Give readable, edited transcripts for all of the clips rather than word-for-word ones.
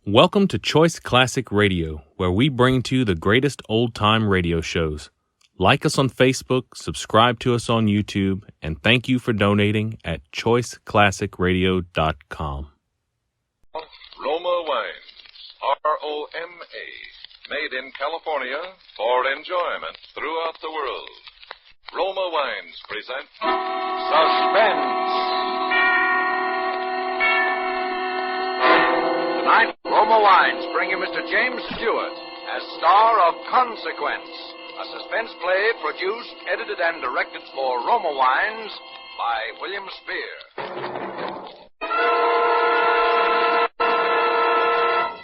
Welcome to Choice Classic Radio, where we bring to you the greatest old-time radio shows. Like us on Facebook, subscribe to us on YouTube, and thank you for donating at choiceclassicradio.com. Roma Wines, R-O-M-A, made in California for enjoyment throughout the world. Roma Wines present Suspense. Tonight, Roma Wines bring you Mr. James Stewart as star of Consequence, a suspense play produced, edited, and directed for Roma Wines by William Spear.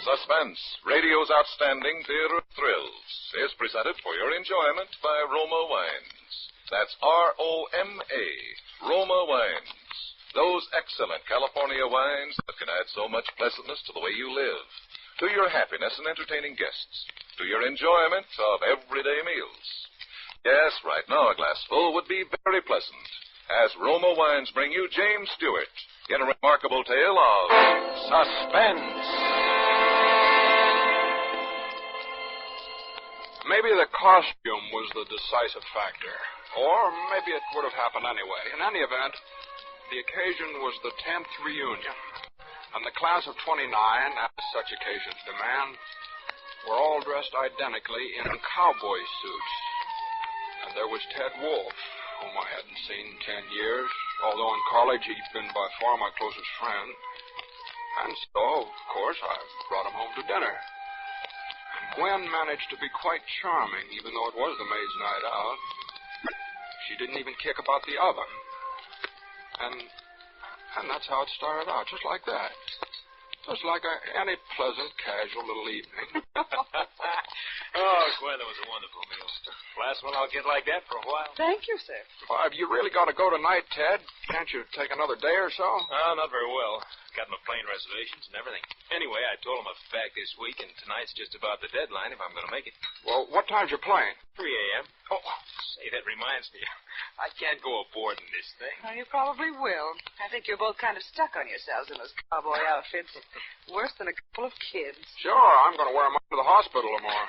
Suspense, radio's outstanding theater of thrills, is presented for your enjoyment by Roma Wines. That's R-O-M-A, Roma Wines. Those excellent California wines that can add so much pleasantness to the way you live, to your happiness in entertaining guests, to your enjoyment of everyday meals. Yes, right now a glassful would be very pleasant, as Roma Wines bring you James Stewart in a remarkable tale of Suspense. Maybe the costume was the decisive factor, or maybe it would have happened anyway. In any event, the occasion was the 10th reunion, and the class of 29, as such occasions demand, were all dressed identically in cowboy suits. And there was Ted Wolfe, whom I hadn't seen in 10 years, although in college he'd been by far my closest friend. And so, of course, I brought him home to dinner. And Gwen managed to be quite charming, even though it was the maid's night out. She didn't even kick about the oven. And that's how it started out, just like that. Just like any pleasant, casual little evening. Oh, Gwen, that was a wonderful meal. Last one I'll get like that for a while. Thank you, sir. Why, have you really got to go tonight, Ted? Can't you take another day or so? Oh, not very well. Got my plane reservations and everything. Anyway, I told him I'd be back this week, and tonight's just about the deadline if I'm going to make it. Well, what time's your plane? 3 a.m. Oh, say, that reminds me. I can't go aboard in this thing. Well, you probably will. I think you're both kind of stuck on yourselves in those cowboy outfits. Worse than a couple of kids. Sure, I'm going to wear them up to the hospital tomorrow.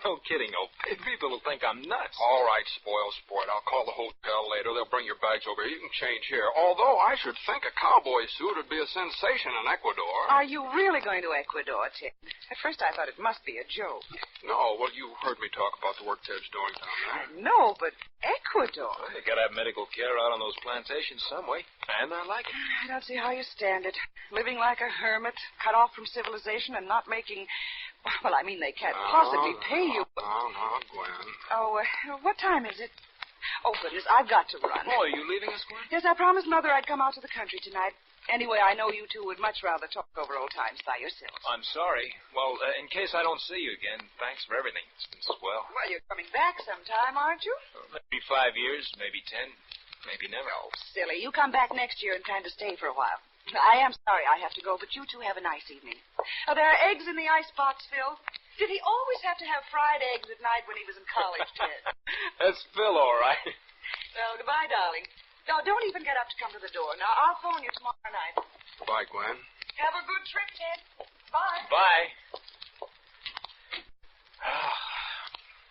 No kidding, old people will think I'm nuts. All right, spoil sport. I'll call the hotel later. They'll bring your bags over here. You can change here. Although I should think a cowboy suit would be a sensation in Ecuador. Are you really going to Ecuador, Ted? At first I thought it must be a joke. No, well, you heard me talk about the work Ted's doing down there. I know, but Ecuador? Well, they got to have medical care out on those plantations some way. And I like it. I don't see how you stand it. Living like a hermit, cut off from civilization, and not making... Well, I mean, they can't possibly pay you. No, Gwen. Oh, what time is it? Oh, goodness, I've got to run. Oh, are you leaving us, Gwen? Yes, I promised Mother I'd come out to the country tonight. Anyway, I know you two would much rather talk over old times by yourselves. I'm sorry. Well, in case I don't see you again, thanks for everything. It's been swell. Well, you're coming back sometime, aren't you? Maybe 5 years, maybe 10, maybe never. Oh, silly. You come back next year and kind of stay for a while. I am sorry I have to go, but you two have a nice evening. Oh, there are eggs in the icebox, Phil. Did he always have to have fried eggs at night when he was in college, Ted? That's Phil, all right. Well, goodbye, darling. No, don't even get up to come to the door. Now, I'll phone you tomorrow night. Bye, Gwen. Have a good trip, Ted. Bye. Bye.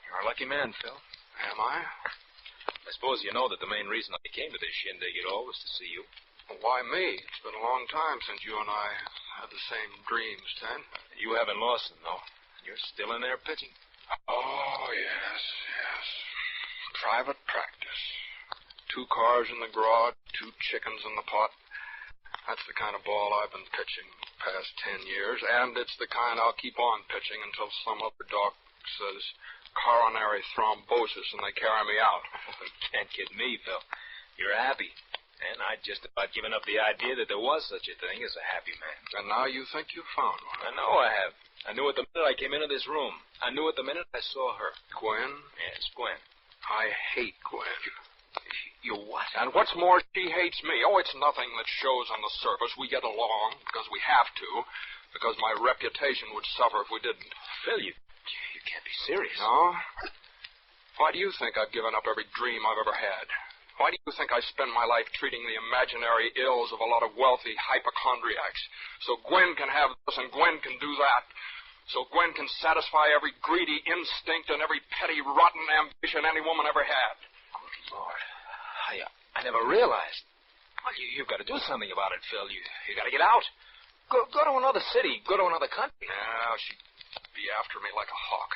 You're a lucky man, Phil. Am I? I suppose you know that the main reason I came to this shindig at all was to see you. Well, why me? It's been a long time since you and I had the same dreams, Ted. You haven't lost them, though. You're still in there pitching. Oh, yes. Private practice. 2 cars in the garage, 2 chickens in the pot. That's the kind of ball I've been pitching the past 10 years, and it's the kind I'll keep on pitching until some other doc says coronary thrombosis and they carry me out. Can't kid me, Phil. You're happy. And I'd just about given up the idea that there was such a thing as a happy man. And now you think you've found one. I know I have. I knew it the minute I came into this room. I knew it the minute I saw her. Gwen? Yes, Gwen. I hate Gwen. You what? And what's more, she hates me. Oh, it's nothing that shows on the surface. We get along because we have to, because my reputation would suffer if we didn't. Phil, you can't be serious. No? Why do you think I've given up every dream I've ever had? Why do you think I spend my life treating the imaginary ills of a lot of wealthy hypochondriacs? So Gwen can have this and Gwen can do that. So Gwen can satisfy every greedy instinct and every petty, rotten ambition any woman ever had. Good Lord. I never realized. Well, you've got to do something about it, Phil. You got to get out. Go to another city. Go to another country. Yeah, she'd be after me like a hawk.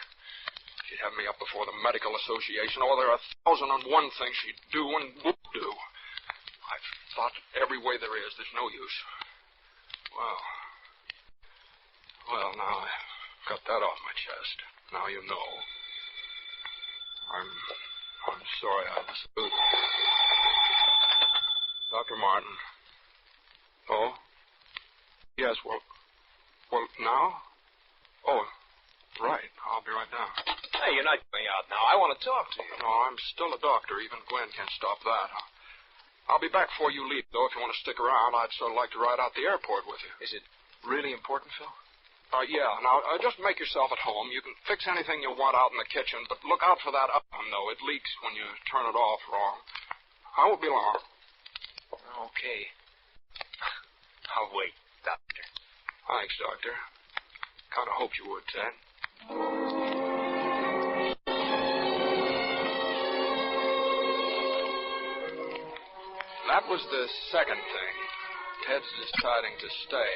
She'd have me up before the medical association. Oh, there are 1,001 things she'd do and would do. I've thought every way there is. There's no use. Well, now I've got that off my chest. Now you know. I'm sorry I disapproved. Dr. Martin. Oh? Yes, well, now? Oh, right. I'll be right down. Hey, you're not going out now. I want to talk to you. No, I'm still a doctor. Even Gwen can't stop that. I'll be back before you leave, though. If you want to stick around, I'd sort of like to ride out the airport with you. Is it really important, Phil? Yeah. Now, just make yourself at home. You can fix anything you want out in the kitchen, but look out for that oven, though. It leaks when you turn it off wrong. I won't be long. Okay. I'll wait, Doctor. Thanks, Doctor. Kind of hoped you would, Ted. That was the second thing. Ted's deciding to stay.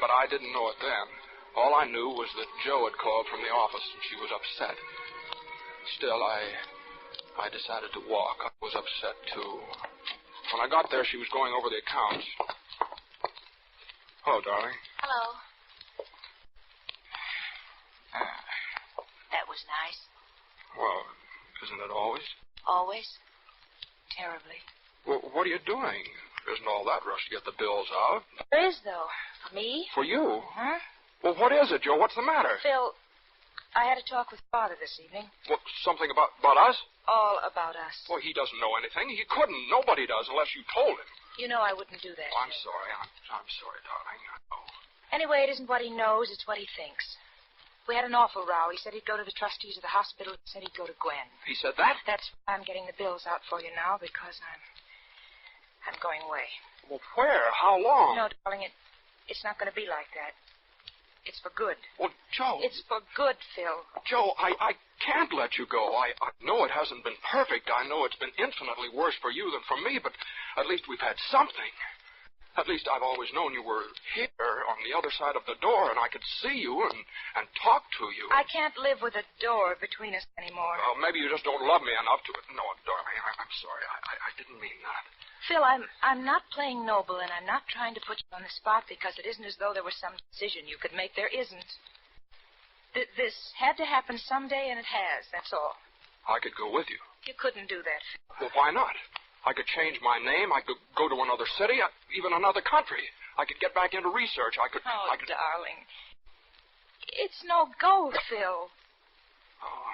But I didn't know it then. All I knew was that Joe had called from the office and she was upset. Still, I decided to walk. I was upset, too. When I got there, she was going over the accounts. Hello, darling. Hello. That was nice. Well, isn't it always? Always. Terribly. Well, what are you doing? There isn't all that rush to get the bills out. There is, though. For me? For you? Huh? Well, what is it, Joe? What's the matter? Phil, I had a talk with Father this evening. What, something about us? All about us. Well, he doesn't know anything. He couldn't. Nobody does unless you told him. You know I wouldn't do that. Oh, I'm sorry. I'm sorry, darling. I know. Anyway, it isn't what he knows, it's what he thinks. We had an awful row. He said he'd go to the trustees of the hospital. He said he'd go to Gwen. He said that? That's why I'm getting the bills out for you now, because I'm going away. Well, where? How long? No, darling, it's not going to be like that. It's for good. Well, Joe. It's for good, Phil. Joe, I can't let you go. I know it hasn't been perfect. I know it's been infinitely worse for you than for me, but at least we've had something. At least I've always known you were here on the other side of the door, and I could see you and talk to you. I can't live with a door between us anymore. Well, maybe you just don't love me enough to... No, darling, I'm sorry. I didn't mean that. Phil, I'm not playing noble, and I'm not trying to put you on the spot because it isn't as though there was some decision you could make. There isn't. This had to happen someday, and it has. That's all. I could go with you. You couldn't do that, Phil. Well, why not? I could change my name. I could go to another city, even another country. I could get back into research. I could... Darling. It's no go, Phil. Oh,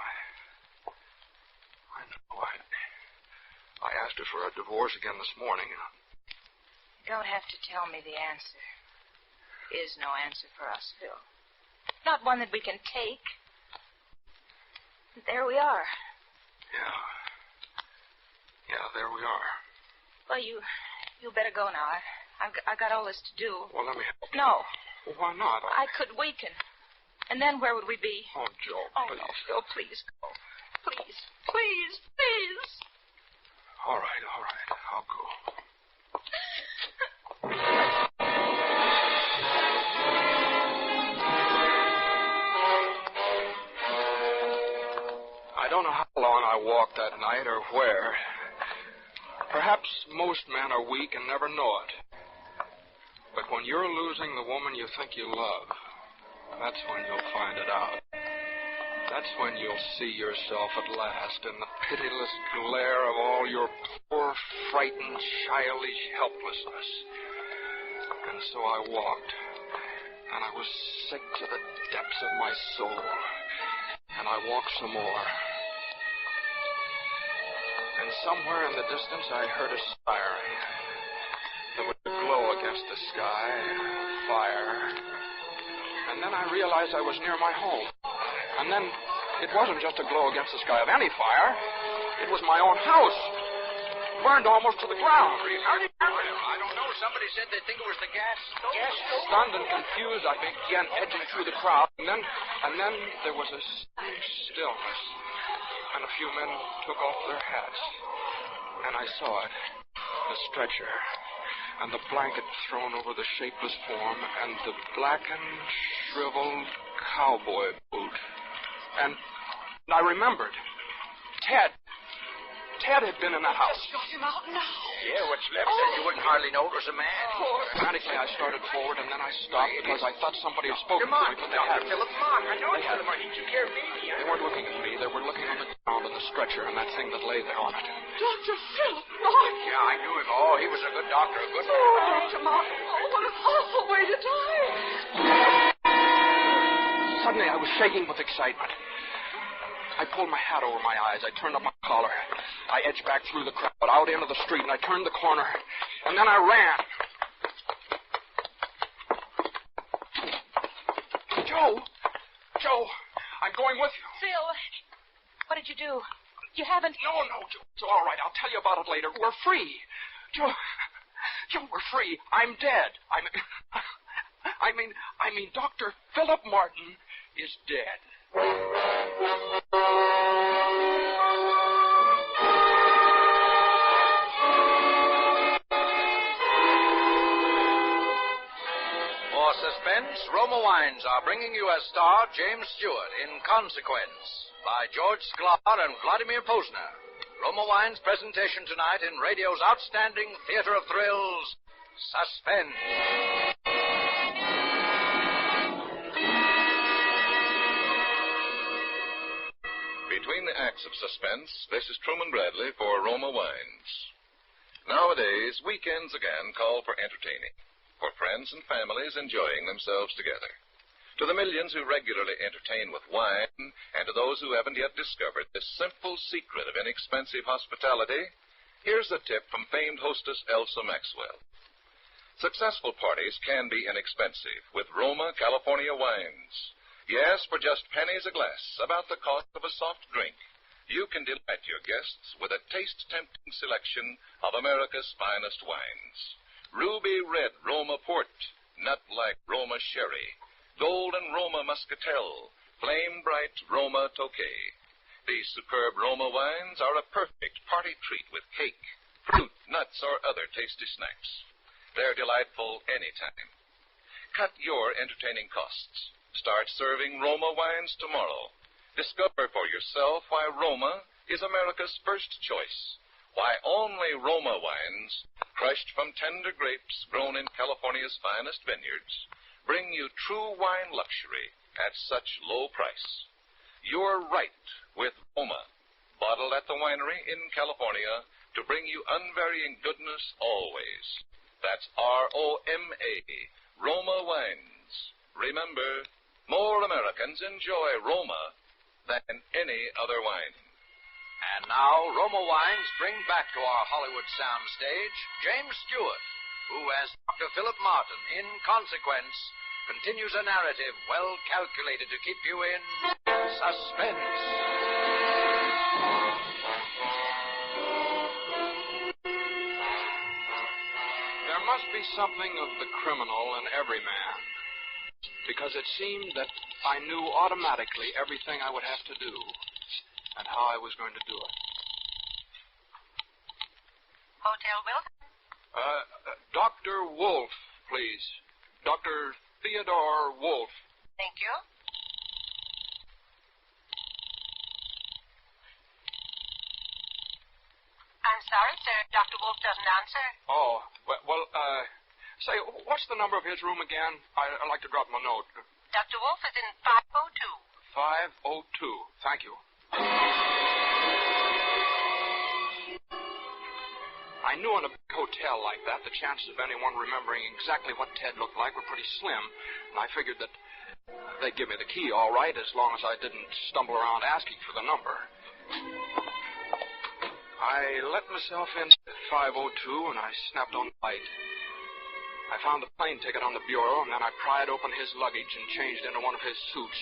I know. I asked her for a divorce again this morning. You don't have to tell me the answer. There is no answer for us, Phil. Not one that we can take. There we are. Yeah, there we are. Well, you better go now. I got all this to do. Well, let me help you. No. Well, why not? I could weaken. And then where would we be? Oh, Joe, Oh, please. no, Phil, please go. Please, please, please. All right. I'll go. I don't know how long I walked that night or where. Perhaps most men are weak and never know it. But when you're losing the woman you think you love, that's when you'll find it out. That's when you'll see yourself at last in the pitiless glare of all your poor, frightened, childish helplessness. And so I walked, and I was sick to the depths of my soul. And I walked some more. And somewhere in the distance I heard a siren. There was a glow against the sky, fire. And then I realized I was near my home. And then it wasn't just a glow against the sky of any fire. It was my own house. burned almost to the ground. I don't know. Somebody said they think it was the gas stove. Stunned and confused, I began edging through the crowd, and then there was a stillness, and a few men took off their hats, and I saw it, the stretcher, and the blanket thrown over the shapeless form, and the blackened, shriveled cowboy boot, and I remembered. Ted had been in that house. Just got him out now. Yeah, what's left said you wouldn't hardly know it was a man. Frantically, I started forward, and then I stopped because I thought somebody had spoken Come to on, me, but they hadn't. Philip Mark. I know it's Philip Mark. He took care of me. They weren't looking at me. They were looking on the ground and the stretcher and that thing that lay there on it. Dr. Philip Mark. Yeah, I knew him. Oh, he was a good doctor, a good Oh, Dr. Mark. Oh, what an awful way to die. Suddenly, I was shaking with excitement. I pulled my hat over my eyes. I turned up my collar. I edged back through the crowd, out into the street, and I turned the corner. And then I ran. Joe, I'm going with you. Phil, what did you do? You haven't... No, Joe, it's all right. I'll tell you about it later. We're free. Joe, we're free. I'm dead. I mean, Dr. Philip Martin is dead. For Suspense, Roma Wines are bringing you as star James Stewart in Consequence by George Sklar and Vladimir Posner. Roma Wines' presentation tonight in radio's outstanding theater of thrills, Suspense. Between the acts of Suspense, this is Truman Bradley for Roma Wines. Nowadays, weekends again call for entertaining, for friends and families enjoying themselves together. To the millions who regularly entertain with wine, and to those who haven't yet discovered this simple secret of inexpensive hospitality, here's a tip from famed hostess Elsa Maxwell. Successful parties can be inexpensive with Roma California wines. Yes, for just pennies a glass, about the cost of a soft drink, you can delight your guests with a taste-tempting selection of America's finest wines. Ruby red Roma port, nut-like Roma sherry, golden Roma muscatel, flame-bright Roma tokay. These superb Roma wines are a perfect party treat with cake, fruit, nuts, or other tasty snacks. They're delightful anytime. Cut your entertaining costs. Start serving Roma wines tomorrow. Discover for yourself why Roma is America's first choice. Why only Roma wines, crushed from tender grapes grown in California's finest vineyards, bring you true wine luxury at such low price. You're right with Roma, bottled at the winery in California to bring you unvarying goodness always. That's R-O-M-A, Roma Wines. Remember, more Americans enjoy Roma than any other wine. And now, Roma Wines bring back to our Hollywood soundstage James Stewart, who, as Dr. Philip Martin, in Consequence, continues a narrative well calculated to keep you in suspense. There must be something of the criminal in every man, because it seemed that I knew automatically everything I would have to do and how I was going to do it. Hotel Wilson? Dr. Wolf, please. Dr. Theodore Wolf. Thank you. I'm sorry, sir. Dr. Wolf doesn't answer. Oh, say, what's the number of his room again? I'd like to drop him a note. Dr. Wolf is in 502. 502. Thank you. I knew in a big hotel like that, the chances of anyone remembering exactly what Ted looked like were pretty slim, and I figured that they'd give me the key all right as long as I didn't stumble around asking for the number. I let myself in at 502, and I snapped on the light. I found the plane ticket on the bureau, and then I pried open his luggage and changed into one of his suits.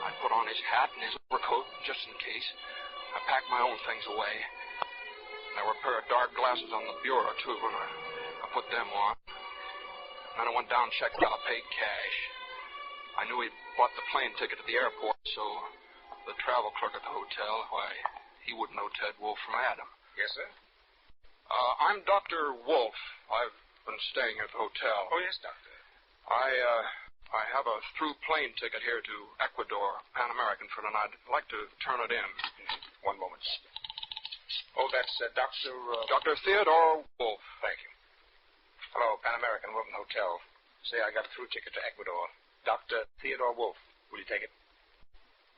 I put on his hat and his overcoat, just in case. I packed my own things away. There were a pair of dark glasses on the bureau, too, and I put them on. Then I went down and checked out. I paid cash. I knew he'd bought the plane ticket to the airport, so the travel clerk at the hotel, why, he wouldn't know Ted Wolf from Adam. Yes, sir? I'm Dr. Wolf. I've been staying here at the hotel. Oh, yes, Doctor. I have a through plane ticket here to Ecuador, Pan American, for tonight. I'd like to turn it in. One moment. Oh, that's Dr. Dr. Theodore Wolf. Thank you. Hello, Pan American, Wilton Hotel. Say I got a through ticket to Ecuador. Dr. Theodore Wolf. Will you take it?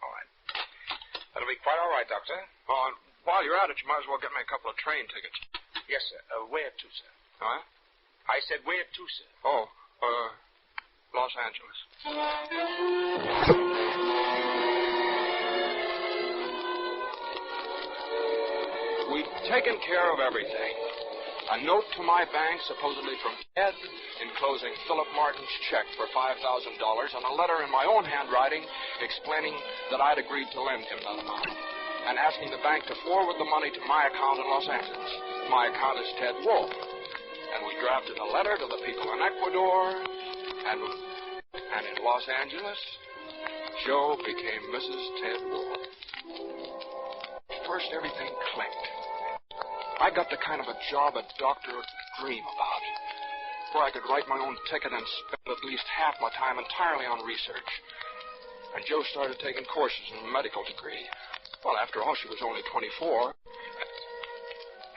All right. That'll be quite all right, Doctor. And while you're at it, you might as well get me a couple of train tickets. Yes, sir. Where to, sir? Huh? I said where to, sir. Oh, Los Angeles. We'd taken care of everything. A note to my bank, supposedly from Ted, enclosing Philip Martin's check for $5,000, and a letter in my own handwriting explaining that I'd agreed to lend him that amount, and asking the bank to forward the money to my account in Los Angeles. My account is Ted Wolf. And we drafted a letter to the people in Ecuador, and in Los Angeles, Jo became Mrs. Ted Wolf. First, everything clicked. I got the kind of a job a doctor would dream about, where I could write my own ticket and spend at least half my time entirely on research. And Jo started taking courses in a medical degree. Well, after all, she was only 24.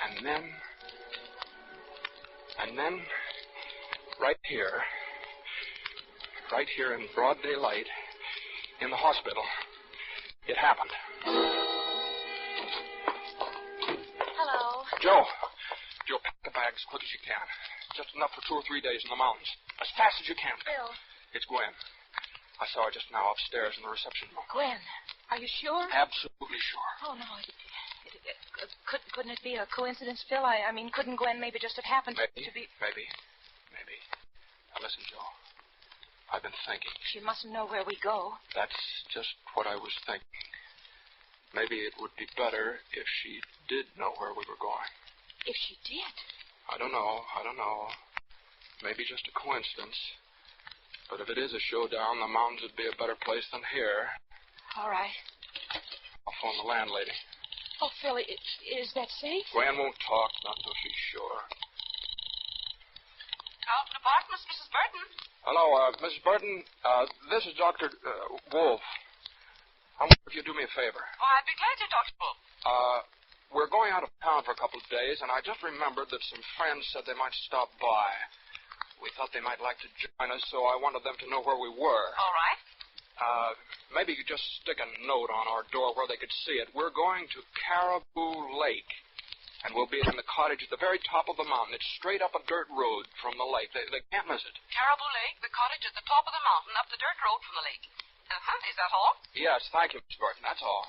And then, right here in broad daylight, in the hospital, it happened. Hello. Jo, pack the bag as quick as you can. Just enough for 2 or 3 days in the mountains. As fast as you can. Bill. It's Gwen. I saw her just now upstairs in the reception room. Gwen, are you sure? Absolutely sure. Oh, no. Couldn't it be a coincidence, Phil? I mean, couldn't Gwen maybe just have happened to be... Maybe. Now, listen, Jo. I've been thinking. She mustn't know where we go. That's just what I was thinking. Maybe it would be better if she did know where we were going. If she did? I don't know. Maybe just a coincidence. But if it is a showdown, the mountains would be a better place than here. All right. I'll phone the landlady. Oh, Phil, is that safe? Gwen won't talk, not until she's sure. Carlton Apartments, Mrs. Burton. Hello, Mrs. Burton. This is Dr. Wolf. I wonder if you'd do me a favor. Oh, I'd be glad to, Dr. Wolf. We're going out of town for a couple of days, and I just remembered that some friends said they might stop by. We thought they might like to join us, so I wanted them to know where we were. All right. Maybe you could just stick a note on our door where they could see it. We're going to Caribou Lake, and we'll be in the cottage at the very top of the mountain. It's straight up a dirt road from the lake. They can't miss it. Caribou Lake, the cottage at the top of the mountain, up the dirt road from the lake. Is that all? Yes, thank you, Miss Burton. That's all.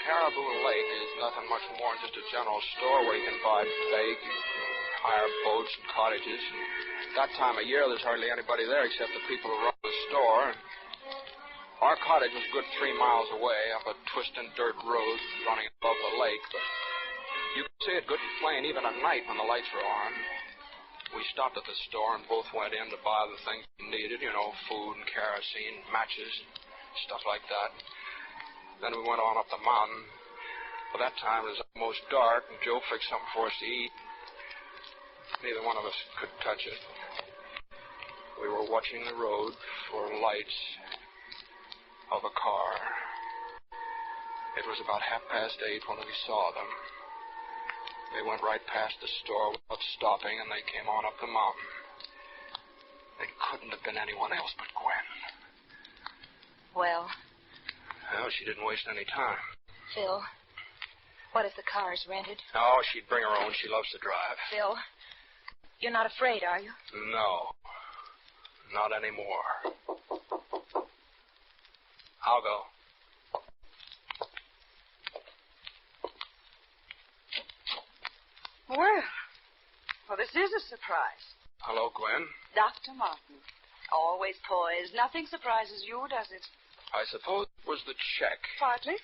Caribou Lake is nothing much more than just a general store where you can buy bait, hire boats and cottages. And that time of year, there's hardly anybody there except the people who run the store. And our cottage was a good 3 miles away up a twisting dirt road running above the lake. But you could see it good and plain even at night when the lights were on. We stopped at the store and both went in to buy the things we needed, food and kerosene, matches, and stuff like that. Then we went on up the mountain. By that time, it was almost dark, and Jo fixed something for us to eat. Neither one of us could touch it. We were watching the road for lights of a car. It was about 8:30 when we saw them. They went right past the store without stopping, and they came on up the mountain. It couldn't have been anyone else but Gwen. Well, She didn't waste any time. Phil, what if the car is rented? No, she'd bring her own. She loves to drive. Phil, you're not afraid, are you? No, not anymore. I'll go. Well, this is a surprise. Hello, Gwen. Dr. Martin. Always poised. Nothing surprises you, does it? I suppose it was the check. Partly.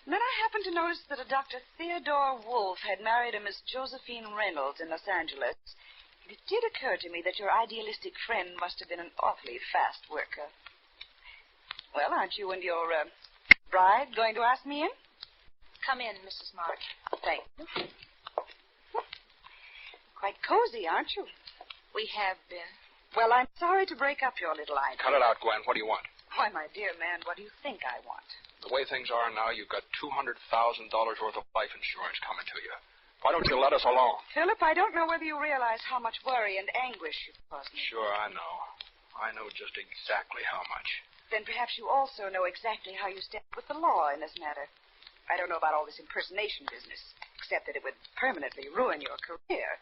And then I happened to notice that a Dr. Theodore Wolfe had married a Miss Josephine Reynolds in Los Angeles. It did occur to me that your idealistic friend must have been an awfully fast worker. Well, aren't you and your bride going to ask me in? Come in, Mrs. Mark. Thank you. Quite cozy, aren't you? We have been. Well, I'm sorry to break up your little idea. Cut it out, Gwen. What do you want? Why, my dear man, what do you think I want? The way things are now, you've got $200,000 worth of life insurance coming to you. Why don't you let us alone? Philip, I don't know whether you realize how much worry and anguish you've caused me. Sure, I know. I know just exactly how much. Then perhaps you also know exactly how you stand with the law in this matter. I don't know about all this impersonation business, except that it would permanently ruin your career.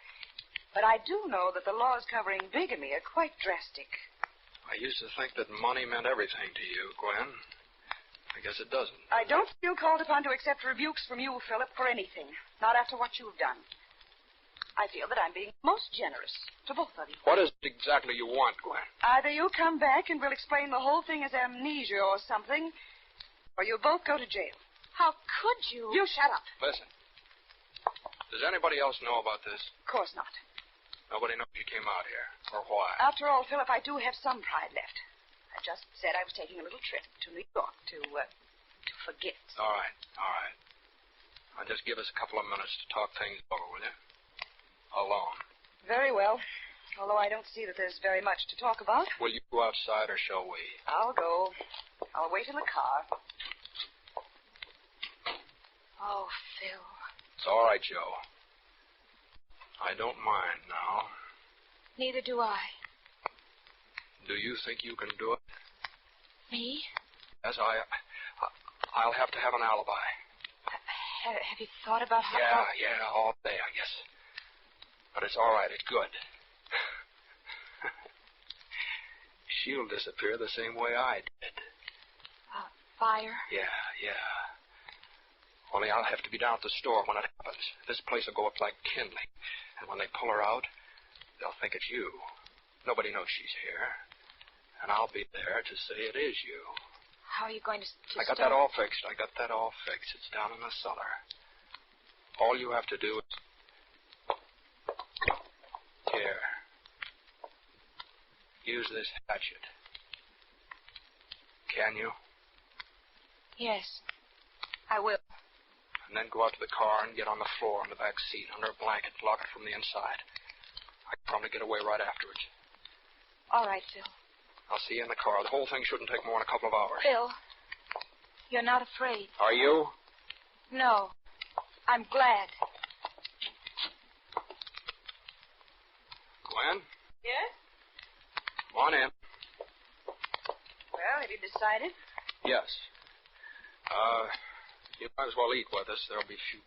But I do know that the laws covering bigamy are quite drastic. I used to think that money meant everything to you, Gwen. I guess it doesn't. I don't feel called upon to accept rebukes from you, Philip, for anything. Not after what you've done. I feel that I'm being most generous to both of you. What is it exactly you want, Gwen? Either you come back and we'll explain the whole thing as amnesia or something, or you'll both go to jail. How could you? You shut up. Listen. Does anybody else know about this? Of course not. Nobody knows you came out here, or why. After all, Philip, I do have some pride left. I just said I was taking a little trip to New York to forget. All right. Now just give us a couple of minutes to talk things over, will you? Alone. Very well. Although I don't see that there's very much to talk about. Will you go outside, or shall we? I'll go. I'll wait in the car. Oh, Phil. It's all right, Joe. I don't mind now. Neither do I. Do you think you can do it? Me? Yes, I'll have to have an alibi. Have you thought about how... Yeah, all day, I guess. But it's all right. It's good. She'll disappear the same way I did. Fire? Yeah. Only I'll have to be down at the store when it happens. This place will go up like kindling. And when they pull her out, they'll think it's you. Nobody knows she's here. And I'll be there to say it is you. How are you going to I got that all fixed. It's down in the cellar. All you have to do is... Here. Use this hatchet. Can you? Yes, I will. And then go out to the car and get on the floor in the back seat under a blanket. Lock it from the inside. I can probably get away right afterwards. All right, Phil. I'll see you in the car. The whole thing shouldn't take more than a couple of hours. Phil, you're not afraid. Are you? No. I'm glad. Gwen? Yes? Come on in. Well, have you decided? Yes. You might as well eat with us. There'll be a few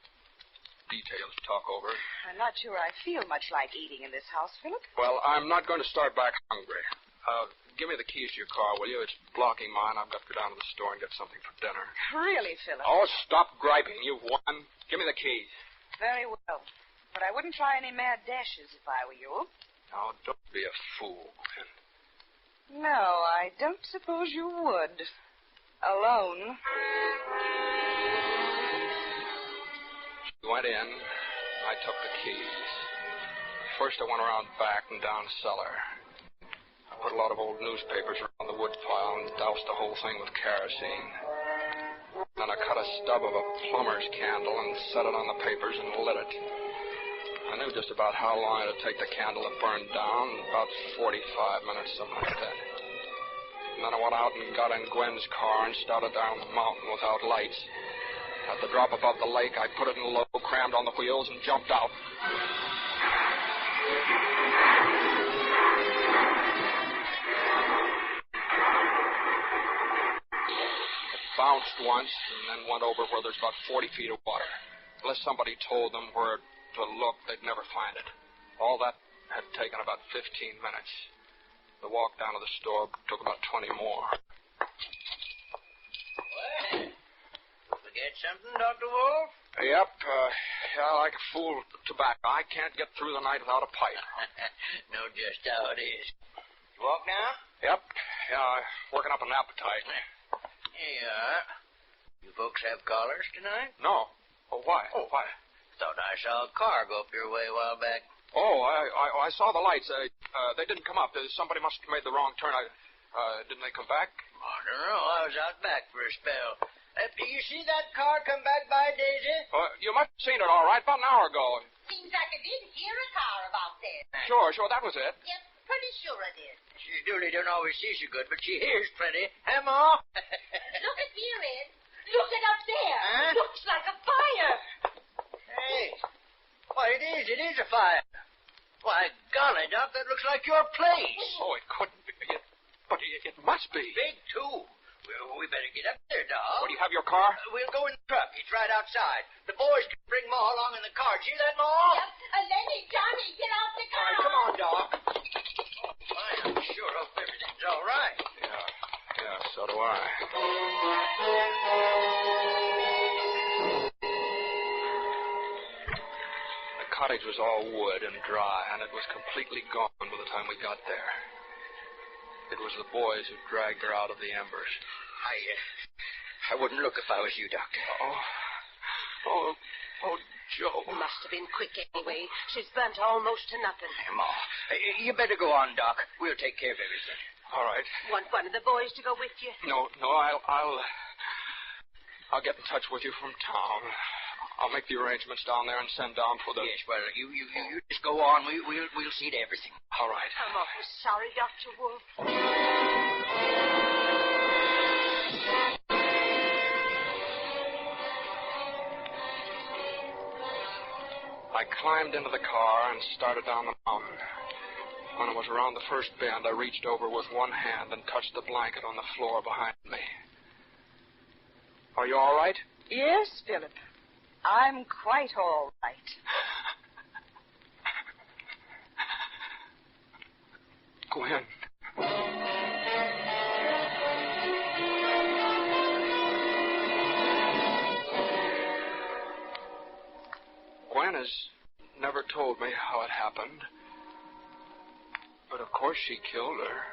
details to talk over. I'm not sure I feel much like eating in this house, Philip. Well, I'm not going to start back hungry. Give me the keys to your car, will you? It's blocking mine. I've got to go down to the store and get something for dinner. Really, Philip? Oh, stop griping. You've won. Give me the keys. Very well. But I wouldn't try any mad dashes if I were you. Now, don't be a fool, Gwen. No, I don't suppose you would. Alone. She went in. I took the keys. First, I went around back and down cellar. I put a lot of old newspapers around the wood pile and doused the whole thing with kerosene. Then I cut a stub of a plumber's candle and set it on the papers and lit it. I knew just about how long it'd take the candle to burn down, about 45 minutes, something like that. And then I went out and got in Gwen's car and started down the mountain without lights. At the drop above the lake, I put it in low, crammed on the wheels, and jumped out. It bounced once and then went over where there's about 40 feet of water. Unless somebody told them where to look, they'd never find it. All that had taken about 15 minutes. The walk down to the store took about 20 more. Forget something, Dr. Wolf? Yep. Like a fool tobacco. I can't get through the night without a pipe. Know just how it is. You walk now? Yep. Yeah, working up an appetite. Here you are. You folks have callers tonight? No. Oh, why? Oh. Why? Thought I saw a car go up your way a while back. Oh, I saw the lights. They didn't come up. Somebody must have made the wrong turn. Didn't they come back? I don't know. I was out back for a spell. Do you see that car come back by, Daisy? You must have seen it all right about an hour ago. Seems like I did hear a car about there. Sure, that was it. Yep, pretty sure I did. Mrs. Dooley don't always see so good, but she hears plenty. Huh, Ma? Look at here, Ed. Look at up there. Huh? Looks like a fire. Hey. Why, it is a fire. Why, golly, Doc, that looks like your place. Oh, it couldn't be. But it must be. Big, too. Well, we better get up there, Doc. Well, do you have your car? We'll go in the truck. It's right outside. The boys can bring Ma along in the car. See that, Ma? Yep. Lenny, Johnny, get out the All car. right, come on, Doc. Oh, I'm sure hope everything's all right. Yeah, so do I. The cottage was all wood and dry, and it was completely gone by the time we got there. It was the boys who dragged her out of the embers. I wouldn't look if I was you, Doctor. Oh, Joe. Must have been quick anyway. She's burnt almost to nothing. Hey, Ma, you better go on, Doc. We'll take care of everything. All right. Want one of the boys to go with you? No, I'll get in touch with you from town. I'll make the arrangements down there and send down for the... Yes, well, you just go on. We'll see to everything. All right. I'm awfully sorry, Dr. Wolf. I climbed into the car and started down the mountain. When I was around the first bend, I reached over with one hand and touched the blanket on the floor behind me. Are you all right? Yes, Philip. I'm quite all right. Gwen. Gwen has never told me how it happened. But of course she killed her.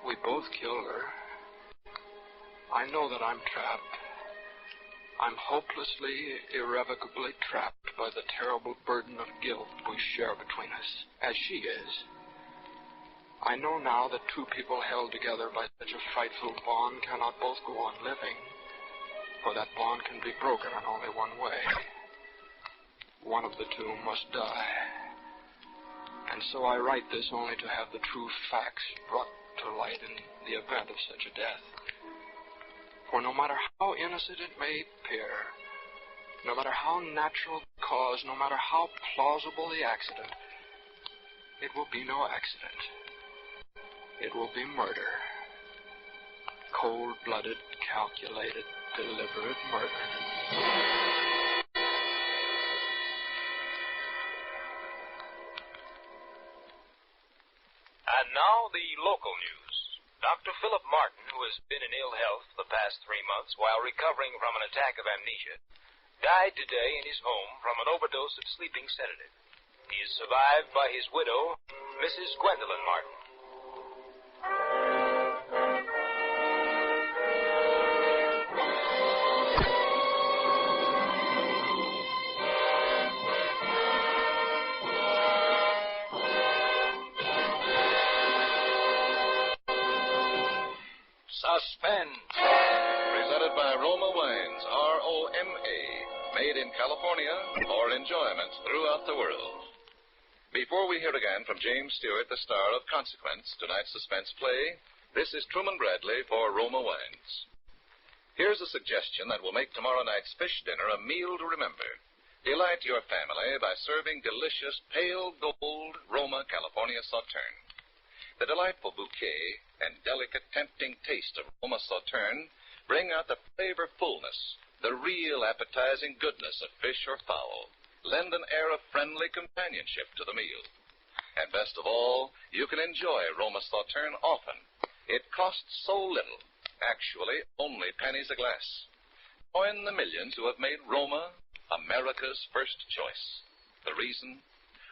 We both killed her. I know that I'm trapped. I'm hopelessly, irrevocably trapped by the terrible burden of guilt we share between us, as she is. I know now that two people held together by such a frightful bond cannot both go on living, for that bond can be broken in only one way. One of the two must die. And so I write this only to have the true facts brought to light in the event of such a death. For no matter how innocent it may appear, no matter how natural the cause, no matter how plausible the accident, it will be no accident. It will be murder. Cold-blooded, calculated, deliberate murder. And now the local news. Dr. Philip Martin, who has been in ill health the past 3 months while recovering from an attack of amnesia, died today in his home from an overdose of sleeping sedative. He is survived by his widow, Mrs. Gwendolyn Martin. Suspense. Presented by Roma Wines, R-O-M-A, made in California for enjoyment throughout the world. Before we hear again from James Stewart, the star of Consequence, tonight's suspense play, this is Truman Bradley for Roma Wines. Here's a suggestion that will make tomorrow night's fish dinner a meal to remember. Delight your family by serving delicious pale gold Roma California Sauterne. The delightful bouquet and delicate, tempting taste of Roma Sauterne bring out the flavor fullness, the real appetizing goodness of fish or fowl, lend an air of friendly companionship to the meal. And best of all, you can enjoy Roma Sauterne often. It costs so little, actually only pennies a glass. Join the millions who have made Roma America's first choice. The reason?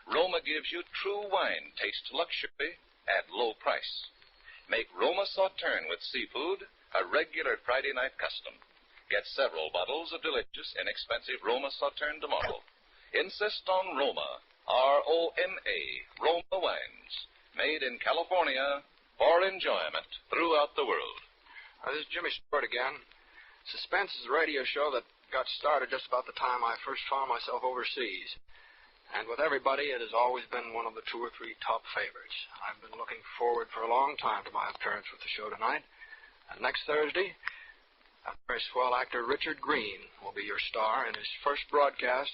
Roma gives you true wine taste luxury at low price. Make Roma Sauterne with seafood a regular Friday night custom. Get several bottles of delicious, inexpensive Roma Sauterne tomorrow. Insist on Roma, R-O-M-A, Roma wines, made in California for enjoyment throughout the world. This is Jimmy Stewart again. Suspense is a radio show that got started just about the time I first found myself overseas. And with everybody, it has always been one of the 2 or 3 top favorites. I've been looking forward for a long time to my appearance with the show tonight. And next Thursday, a very swell actor, Richard Green, will be your star in his first broadcast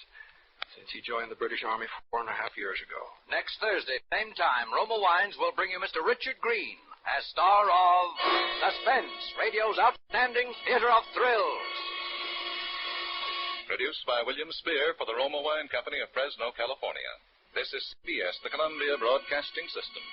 since he joined the British Army 4.5 years ago. Next Thursday, same time, Roma Wines will bring you Mr. Richard Green as star of Suspense, radio's outstanding theater of thrills. Produced by William Spear for the Roma Wine Company of Fresno, California. This is CBS, the Columbia Broadcasting System.